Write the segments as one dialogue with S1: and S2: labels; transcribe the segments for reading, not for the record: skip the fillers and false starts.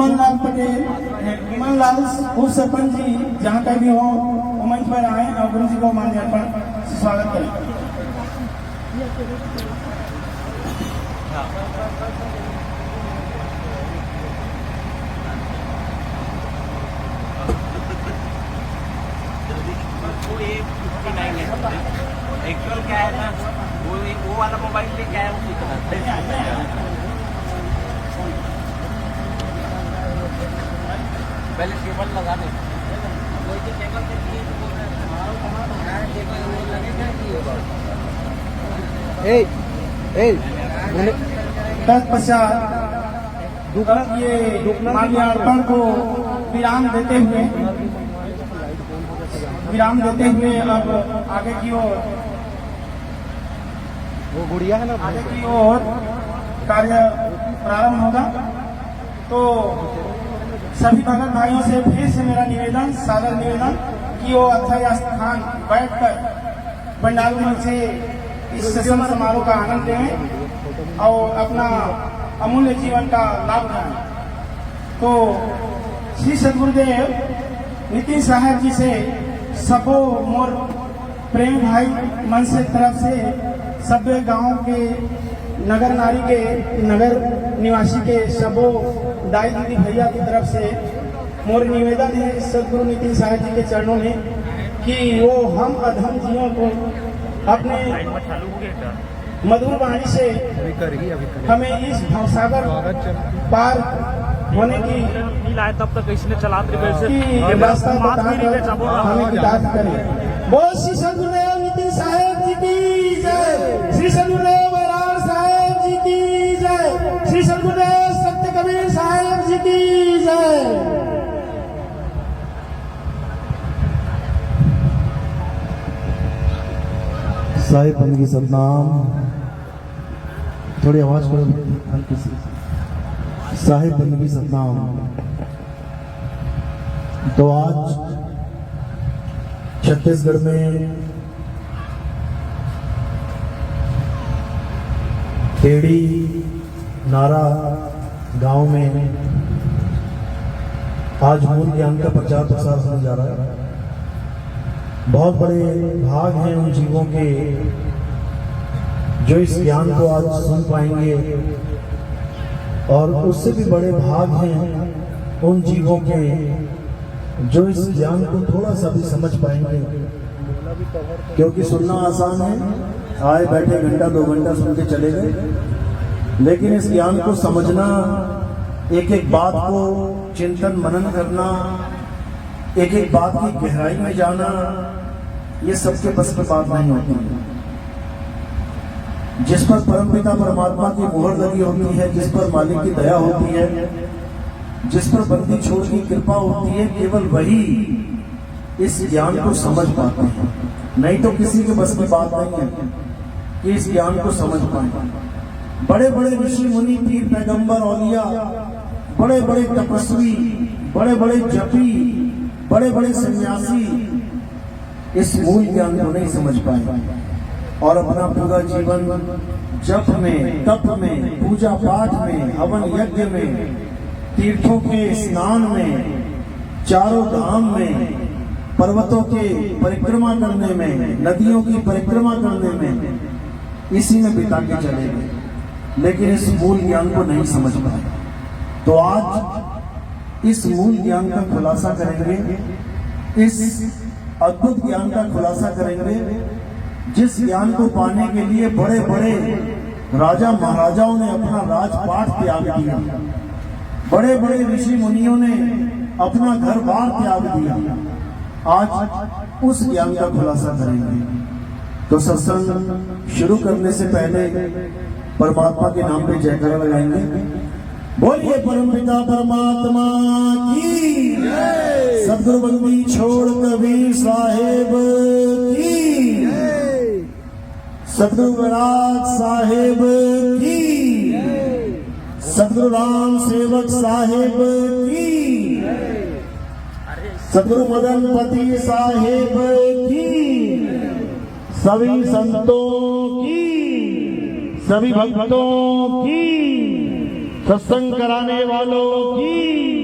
S1: विमल लाल पटेल, विमल लाल उप सरपंच जी जहाँ कहीं भी हो वो मंच पर आए और गुरु जी को माल्यार्पण से स्वागत करें।
S2: एक्चुअल क्या है ना, वो वाला मोबाइल पे क्या है उसी पहले केबल लगा दे, केबल
S1: तत्पश्चात ये माल्यार्पण को विराम देते हुए अब आगे की ओर
S3: वो गुड़िया है ना,
S1: आगे की ओर कार्य प्रारंभ होगा। तो सभी भगत भाइयों से फिर से मेरा निवेदन, सादर निवेदन कि वो अथय स्थान बैठकर पंडाल में से इस सत्संग समारोह का आनंद लें और अपना अमूल्य जीवन का लाभ उठाएं। तो श्री सद्गुरुदेव नितिन साहब जी से सबो मोर प्रेम भाई मन से तरफ से सभ्य गांव के नगर नारी के नगर निवासी के सबो दाई दीदी भैया की तरफ से मोर निवेदन है सदगुरु नितिन साहब जी के चरणों में कि वो हम अधम जीवों को अपने मधुर वाणी से हमें इस भवसागर पार होने की
S2: तब तक इसने चला
S1: रास्ता बताकर हमें हिदायत करें। बोल श्री सद्गुरुदेव नितिन साहब जी की जय, श्री सद्गुरुदेव बराड़ साहब जी की जय, श्री सद्गुरुदेव सत्य कबीर साहब जी की जय।
S3: साहिब बंदगी सतनाम, थोड़ी आवाज करो हल्की सी। साहिब बंदगी सतनाम। तो आज छत्तीसगढ़ में खेड़ी नारा गांव में आज मूल ज्ञान का प्रचार प्रसार होने जा रहा है। बहुत बड़े भाग हैं उन जीवों के जो इस ज्ञान को आज सुन पाएंगे, और उससे भी बड़े भाग हैं उन जीवों के जो इस ज्ञान को थोड़ा सा भी समझ पाएंगे। क्योंकि सुनना आसान है, आए बैठे घंटा 2 घंटा सुन के चले गए, लेकिन इस ज्ञान को समझना, एक एक बात को चिंतन मनन करना, एक एक बात की गहराई में जाना, ये सबके बस की बात नहीं होती। जिस पर परमपिता परमात्मा की मोहर लगी होती है, जिस पर मालिक की दया होती है, जिस पर बंदी छोड़ की कृपा होती है, केवल वही इस ज्ञान को समझ पाते हैं। नहीं तो किसी के बस की बात नहीं है कि इस ज्ञान को समझ पाए। बड़े बड़े ऋषि मुनि, पीर पैगंबर, औलिया, बड़े बड़े तपस्वी, बड़े बड़े जपी, बड़े बड़े सन्यासी इस मूल ज्ञान को नहीं समझ पाए और अपना पूरा जीवन जप में, तप में, पूजा पाठ में, हवन यज्ञ में, तीर्थों के स्नान में, चारों धाम में, पर्वतों के परिक्रमा करने में, नदियों की परिक्रमा करने में, इसी में बिता के चले गए, लेकिन इस मूल ज्ञान को नहीं समझ पाए। तो आज इस मूल ज्ञान का खुलासा करेंगे, इस अद्भुत ज्ञान का खुलासा करेंगे, जिस ज्ञान को पाने के लिए बड़े बड़े राजा महाराजाओं ने अपना राजपाट त्याग दिया, बड़े बड़े ऋषि मुनियों ने अपना घर बार त्याग दिया। आज उस ज्ञान का खुलासा करेंगे। तो सत्संग शुरू करने से पहले परमात्मा के नाम पे जयकारा लगाएंगे। बोलिए परमपिता परमात्मा की, सदगुरु बंदी छोड़ कबीर साहेब की, सदगुरु बराड़ साहेब की, सदगुरु राम सेवक साहेब की, सदगुरु मदन पति साहेब की, सभी संतों की, सभी भक्तों की, सत्संग कराने वालों की।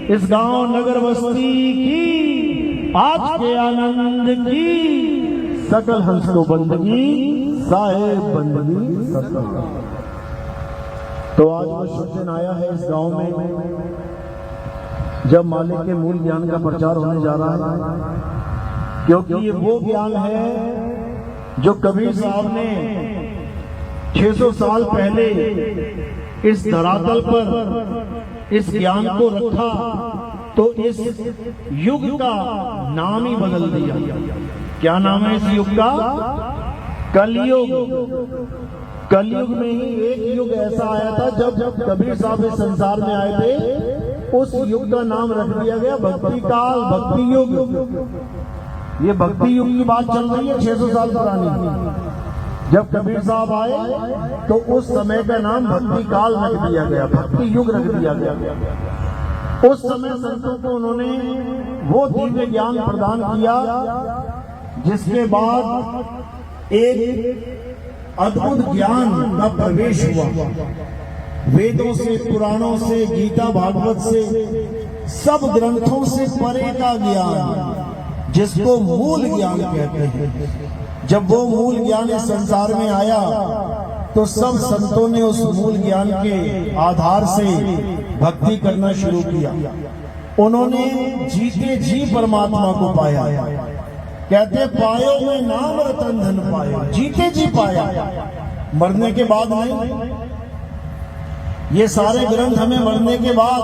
S3: इस गांव नगर बस्ती की आज के आनंद की सकल हंस को बंदगी साहेब बंदगी सकल। तो आज वो शुभ दिन आया है इस गांव में जब मालिक के मूल ज्ञान का प्रचार होने जा रहा है, क्योंकि ये वो ज्ञान है जो कबीर साहब ने 600 साल पहले इस धरातल पर इस ज्ञान को रखा तो इस युग का नाम ही बदल दिया। क्या नाम है इस युग का? कलयुग। कलयुग में ही एक युग ऐसा आया था जब कबीर साहब इस संसार में आए थे, उस युग का नाम रख दिया गया भक्ति काल, भक्ति युग। ये भक्ति युग की बात चल रही है 600 साल पुरानी। जब कबीर साहब आए तो उस समय का नाम भक्ति काल रख दिया गया, भक्ति युग रख दिया गया। उस समय संतों को उन्होंने वो दिव्य ज्ञान प्रदान किया जिसके बाद एक अद्भुत ज्ञान का प्रवेश हुआ। वेदों से, पुराणों से, गीता भागवत से, सब ग्रंथों से परे का ज्ञान जिसको मूल ज्ञान कहते हैं। जब वो मूल ज्ञान इस संसार में आया तो सब संतों ने उस मूल ज्ञान के आधार से भक्ति करना शुरू किया। उन्होंने जीते जी परमात्मा को पाया। कहते पायो में नाम रतन धन पायो, जीते जी पाया, मरने के बाद नहीं। ये सारे ग्रंथ हमें मरने के बाद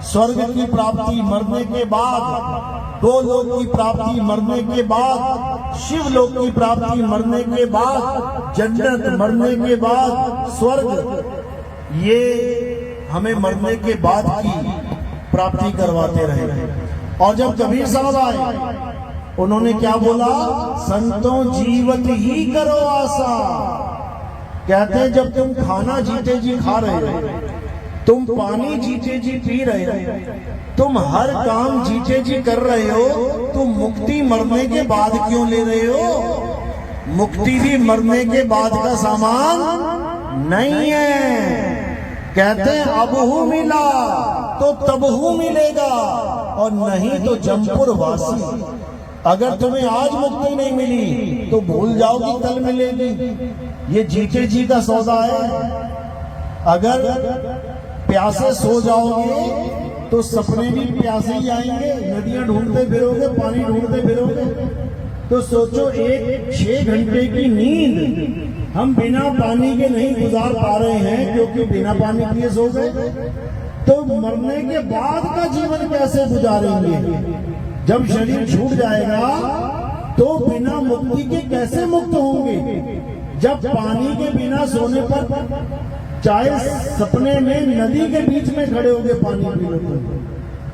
S3: स्वर्ग की प्राप्ति, मरने के बाद गोलोक की प्राप्ति, मरने के बाद शिवलोक की प्राप्ति, मरने के बाद जन्नत, मरने के बाद स्वर्ग, ये हमें मरने के बाद की प्राप्ति करवाते रहे। और जब कबीर साहब आए उन्होंने क्या बोला? संतों जीवत ही करो आशा। कहते हैं जब तुम खाना जीते जी खा रहे हो, तुम पानी जीते जी पी रहे हो, तुम हर काम जीते जी कर रहे हो, तुम मुक्ति मरने के बाद क्यों ले रहे हो? मुक्ति भी मरने के बाद का सामान नहीं है। कहते हैं अबहू मिला तो तबहू मिलेगा, और नहीं तो जमपुर वासी। अगर तुम्हें आज मुक्ति नहीं मिली तो भूल जाओ कि कल मिलेगी। ये जीते जी का सौदा है। अगर प्यासे सो जाओगे तो सपने भी प्यासे ही आएंगे। नदियां ढूंढते फिरोगे, पानी ढूंढते फिरोगे। तो सोचो एक 6 घंटे की नींद हम बिना पानी के नहीं गुजार पा रहे हैं क्योंकि बिना पानी पिए सो गए। तो मरने के बाद का जीवन कैसे गुजारेंगे? जब शरीर छूट जाएगा तो बिना मुक्ति के कैसे मुक्त होंगे? जब पानी के बिना सोने पर चाहे सपने में नदी के बीच में खड़े होगे पानी पी लो,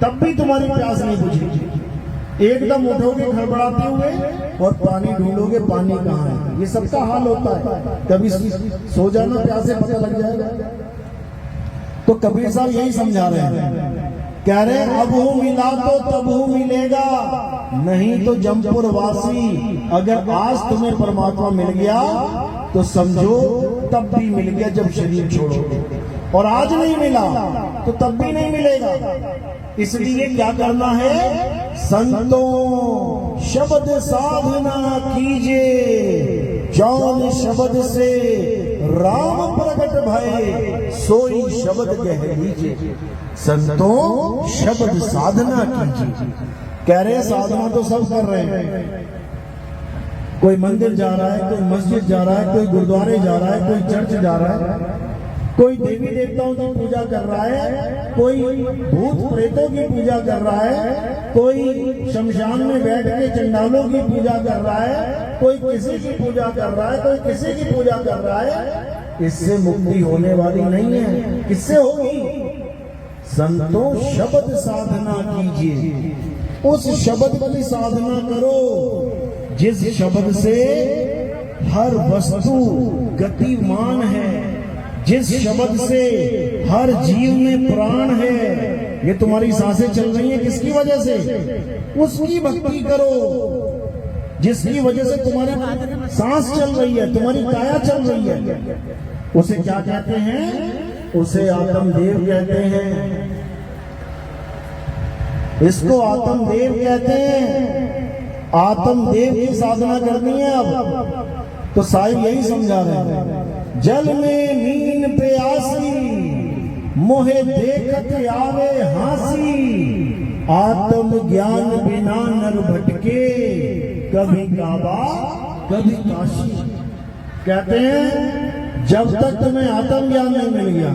S3: तब भी तुम्हारी प्यास नहीं बुझेगी। एकदम उठोगे खड़बड़ाते हुए और पानी ढूंढोगे, पानी कहाँ है? ये सबका हाल होता है। कभी सो जाना प्यासे पता लग जाएगा। तो कबीर साहब यही समझा रहे हैं, कह रहे अब हूं मिला तो तब हूं मिलेगा, नहीं तो जमपुर वासी। अगर आज तुम्हें परमात्मा मिल गया तो समझो तब भी मिल गया जब शरीर छोड़ोगे, और आज नहीं मिला तो तब भी नहीं मिलेगा। इसलिए क्या करना है? संतों शब्द साधना कीजिए, जौन शब्द से राम प्रकट भय, सोई शब्द कह लीजिए। संतों शब्द साधना कीजिए। कह रहे साधना तो सब कर रहे हैं। कोई मंदिर जा रहा है, कोई मस्जिद जा रहा है, कोई गुरुद्वारे जा रहा है, कोई चर्च जा रहा है, कोई देवी देवताओं की पूजा कर रहा है, कोई भूत प्रेतों की पूजा कर रहा है, कोई शमशान में बैठ के चंडालों की पूजा कर रहा है, कोई किसी की पूजा कर रहा है, कोई किसी की पूजा कर रहा है। इससे मुक्ति होने वाली नहीं है। किससे होगी? संतों शब्द साधना कीजिए। उस शब्द की साधना करो जिस शब्द से हर वस्तु गतिमान है, जिस शब्द से हर जीव में प्राण है। ये तुम्हारी सांसें चल रही हैं किसकी वजह से? उसकी भक्ति करो जिसकी वजह से तुम्हारी सांस चल रही है, तुम्हारी काया चल रही है। उसे क्या कहते हैं? उसे आत्मदेव कहते हैं। इसको आत्मदेव कहते हैं। आत्मदेव की साधना करनी है। अब तो साईं यही समझा रहे हैं, जल में नीन प्यासी मोहे देखत आवे हासी, आत्म ज्ञान बिना नर भटके, कभी काबा कभी काशी। कहते हैं जब तक तुम्हें आत्म ज्ञान नहीं मिल गया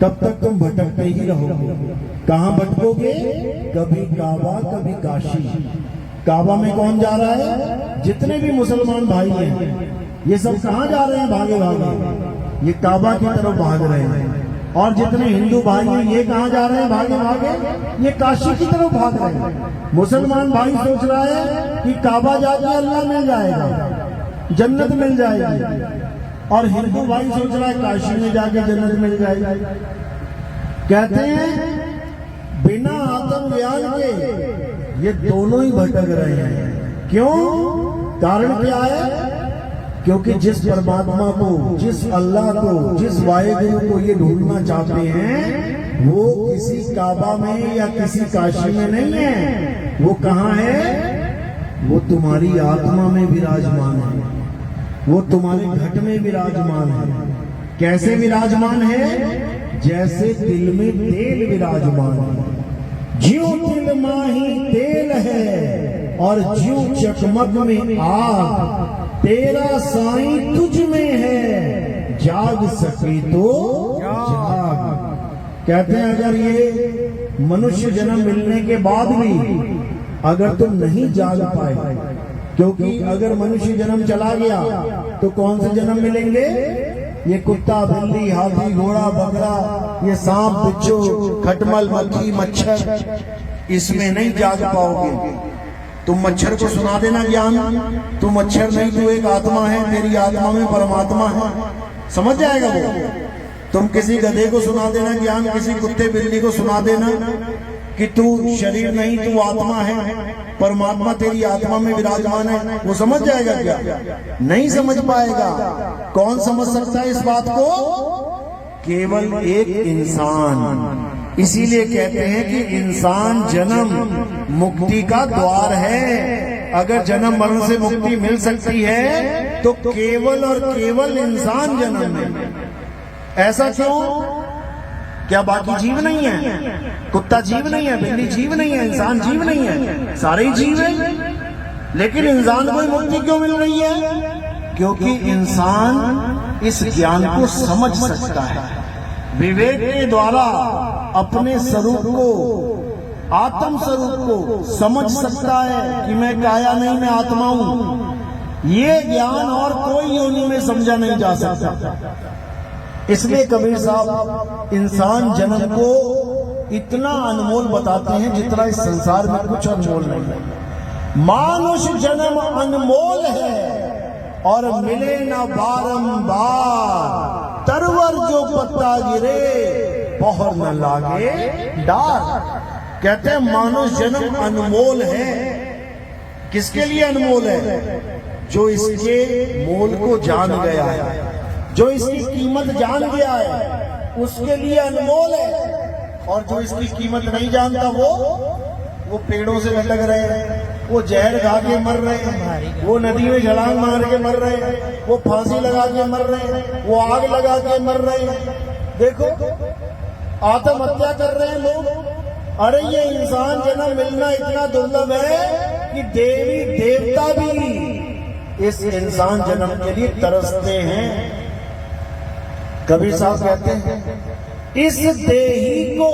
S3: तब तक तुम भटकते ही रहोगे। कहां भटकोगे? कभी काबा कभी काशी। काबा में कौन जा रहा है? जितने भी मुसलमान भाई हैं ये सब कहां जा रहे हैं? भागे भागे ये काबा की तरफ भाग रहे हैं। और जितने हिंदू भाई हैं ये कहां जा रहे हैं? भागे भागे ये काशी की तरफ भाग रहे हैं। मुसलमान भाई सोच रहा है कि काबा जाके अल्लाह मिल जाएगा, जन्नत मिल जाएगी, और हिंदू भाई सोच रहा है काशी में जाके जन्नत मिल जाएगी। कहते हैं बिना आत्म ज्ञान के ये दोनों ही भटक रहे हैं। क्यों? कारण क्या है? क्योंकि जिस परमात्मा को, जिस अल्लाह को, जिस वाहिगुरु को ये ढूंढना चाहते हैं वो किसी काबा में या किसी काशी में नहीं है। वो कहाँ है? वो तुम्हारी आत्मा में विराजमान है, वो तुम्हारे घट में विराजमान है। कैसे विराजमान है? जैसे तिल में तेल विराजमान है। ज्यों तिल माही तेल है और ज्यों चकमक में आग, तेरा साईं तुझ में है, जाग सके तो जाग। कहते हैं अगर ये मनुष्य जन्म मिलने के बाद भी अगर तुम नहीं जाग पाए, क्योंकि अगर मनुष्य जन्म चला गया तो कौन से जन्म मिलेंगे? ये कुत्ता, बिल्ली, हाथी, घोड़ा, बकरा, ये सांप, बिच्छू, खटमल, मक्खी, मच्छर, इसमें नहीं जाग पाओगे। तुम मच्छर को सुना देना ज्ञान, तू मच्छर नहीं, तू एक आत्मा है, तेरी आत्मा में परमात्मा है, समझ जाएगा वो। तुम किसी गधे को सुना देना ज्ञान, किसी कुत्ते बिल्ली को सुना देना कि तू शरीर नहीं, तू आत्मा है, परमात्मा तेरी आत्मा में विराजमान है, वो समझ जाएगा क्या? नहीं समझ पाएगा। कौन समझ सकता है इस बात को? केवल एक इंसान। इसीलिए कहते हैं कि इंसान जन्म मुक्ति का द्वार है। अगर जन्म मरण से मुक्ति मिल सकती है तो केवल और केवल इंसान जन्म में। ऐसा क्यों? क्या बाकी जीव नहीं है? कुत्ता जीव नहीं है, बिल्ली जीव नहीं है, इंसान जीव नहीं है? सारे ही जीव हैं। लेकिन इंसान को मुक्ति क्यों मिल रही है? क्योंकि इंसान इस ज्ञान को समझ सकता है। विवेक के द्वारा अपने स्वरूप को, आत्म स्वरूप को समझ सकता है कि मैं काया नहीं, मैं आत्मा हूं। ये ज्ञान और कोई योनि में समझा नहीं जा सकता। इसलिए कबीर साहब इंसान जन्म को इतना अनमोल बताते हैं जितना इस संसार में कुछ अनमोल नहीं है। मानुष जन्म अनमोल है और मिले ना बारंबार, तरवर जो पत्ता गिरे पौहर न लागे डार। कहते हैं मानुष जन्म अनमोल है। किसके लिए अनमोल है? जो इसके मोल को जान गया है, जो इसकी कीमत जान गया है, उसके लिए अनमोल है। और जो इसकी कीमत नहीं जानता वो पेड़ों से लटक रहे हैं, वो जहर खा के मर रहे हैं, वो नदी में छलांग मार के मर रहे हैं, वो फांसी लगा के मर रहे हैं, वो आग लगा के मर रहे हैं। देखो आत्महत्या कर रहे हैं लोग। अरे ये इंसान जन्म मिलना इतना दुर्लभ है कि देवी देवता भी इस इंसान जन्म के लिए तरसते हैं। कबीर साहब कहते हैं इस देही को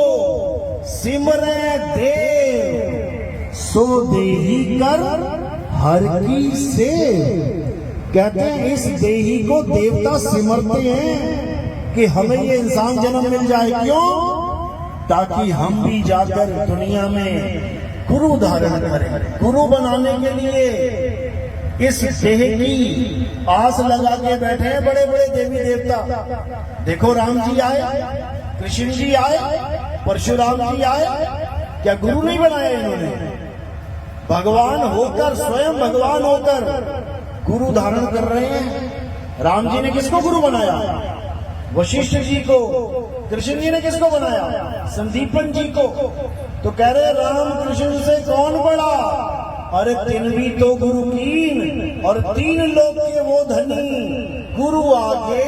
S3: सिमरे देव, सो देही कर हर की सेव। कहते हैं इस देही को देवता सिमरते हैं कि हमें ये इंसान जन्म मिल जाए। क्यों? ताकि हम भी जाकर दुनिया में गुरु धारण करें। गुरु बनाने के लिए इस देह की आस लगा के बैठे हैं बड़े बड़े देवी देवता। देखो राम जी आए, कृष्ण जी आए, परशुराम जी आए, क्या गुरु नहीं बनाए इन्होंने? भगवान होकर, स्वयं भगवान होकर गुरु धारण कर रहे हैं। राम जी ने किसको गुरु बनाया? वशिष्ठ जी को। कृष्ण जी ने किसको बनाया? संदीपन जी को। तो कह रहे राम कृष्ण से कौन बड़ा? अरे तीन भी तो गुरु कीन और तीन लोग के वो धनी, गुरु आगे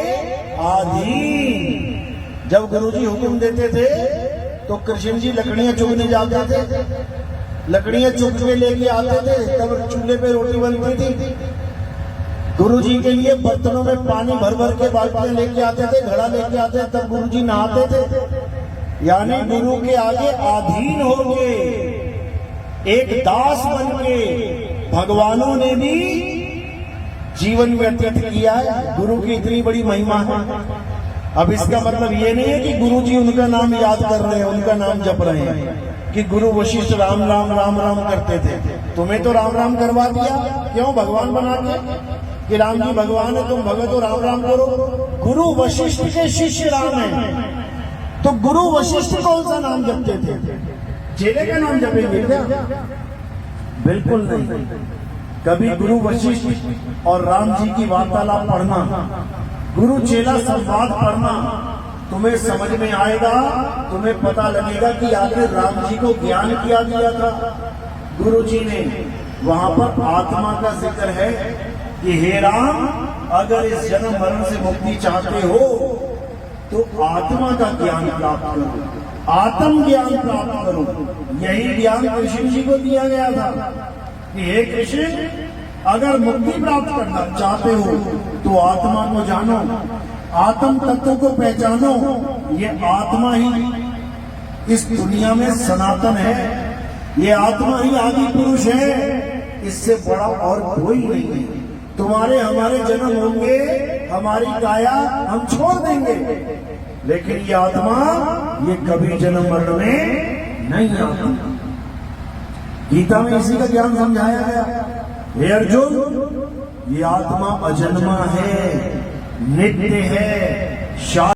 S3: आधीन। जब गुरुजी हुक्म देते थे तो कृष्ण जी लकड़ियां चुगने जाते थे, लकड़ियां चुग के लेके आते थे, तब चूल्हे पे रोटी बनती थी। गुरुजी के लिए बर्तनों में पानी भर भर के बाल्टियां लेके आते थे, घड़ा लेके आते थे, तब गुरुजी नहाते थे। यानी गुरु के आगे आधीन होके, एक दास बन के भगवानों ने भी जीवन व्यतीत किया है। गुरु की इतनी बड़ी महिमा है। अब इसका मतलब ये नहीं है कि गुरुजी उनका नाम याद कर रहे हैं, उनका नाम जप रहे हैं कि गुरु वशिष्ठ राम राम राम राम करते थे। तुम्हें तो राम राम करवा दिया, क्यों? भगवान बना के कि राम जी भगवान है, तुम भगत हो, राम राम करो। गुरु वशिष्ठ के शिष्य राम है, तो गुरु वशिष्ठ कौन सा नाम जपते थे? चेले का नाम जपेंगे क्या? बिल्कुल नहीं। कभी गुरु वशिष्ठ और राम जी की वार्तालाप पढ़ना, गुरु चेला संवाद पढ़ना, तुम्हें समझ में आएगा, तुम्हें पता लगेगा कि आखिर राम जी को ज्ञान क्या दिया था गुरु जी ने। वहां पर आत्मा का जिक्र है कि हे राम, अगर इस जन्म मरण से मुक्ति चाहते हो तो आत्मा का ज्ञान प्राप्त करो, आत्म ज्ञान प्राप्त करो। यही ज्ञान कृष्ण जी को दिया गया था कि हे कृष्ण, अगर मुक्ति प्राप्त करना चाहते हो तो आत्मा को जानो, आत्म तत्व को पहचानो। ये आत्मा ही इस दुनिया में सनातन है, ये आत्मा ही आदि पुरुष है, इससे बड़ा और कोई नहीं है। तुम्हारे हमारे जन्म होंगे, हमारी काया हम छोड़ देंगे, लेकिन ये आत्मा ये कभी जन्म मरण में नहीं आती। गीता में इसी का ज्ञान समझाया गया। हे अर्जुन, ये आत्मा अजन्मा है, नित्य है,